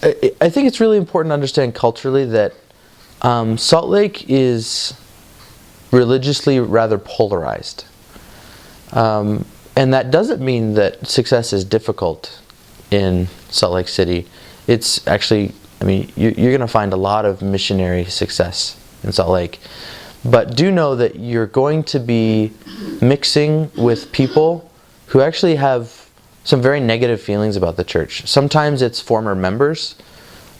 I think it's really important to understand culturally that Salt Lake is religiously rather polarized. And that doesn't mean that success is difficult in Salt Lake City. It's actually, I mean, you're going to find a lot of missionary success in Salt Lake. But do know that you're going to be mixing with people who actually have some very negative feelings about the church. Sometimes it's former members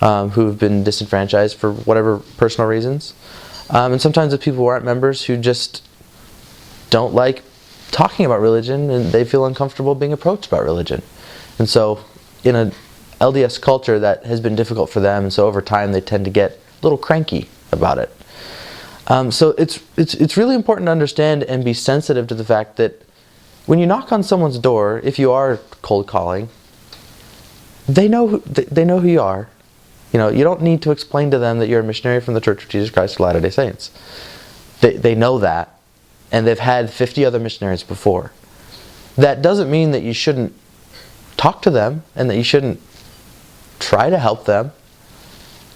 who have been disenfranchised for whatever personal reasons. And sometimes it's people who aren't members who just don't like talking about religion and they feel uncomfortable being approached about religion. And so in an LDS culture that has been difficult for them, and so over time they tend to get a little cranky about it. So it's really important to understand and be sensitive to the fact that when you knock on someone's door, if you are cold calling, they know who you are. You know, you don't need to explain to them that you're a missionary from the Church of Jesus Christ of Latter-day Saints. They know that, and they've had 50 other missionaries before. That doesn't mean that you shouldn't talk to them and that you shouldn't try to help them.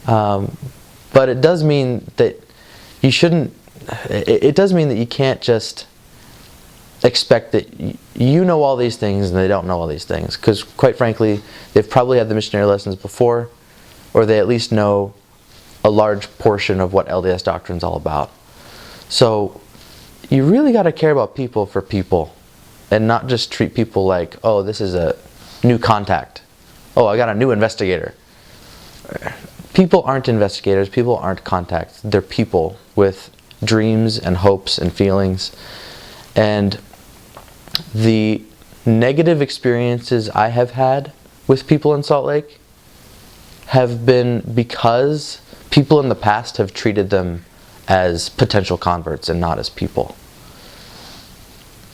But it does mean that you shouldn't, it does mean that you can't just expect that you know all these things and they don't know all these things. Because quite frankly, they've probably had the missionary lessons before, or they at least know a large portion of what LDS doctrine is all about. So you really got to care about people for people and not just treat people like, oh, this is a new contact. Oh, I got a new investigator. People aren't investigators. People aren't contacts. They're people with dreams and hopes and feelings. And the negative experiences I have had with people in Salt Lake have been because people in the past have treated them as potential converts and not as people.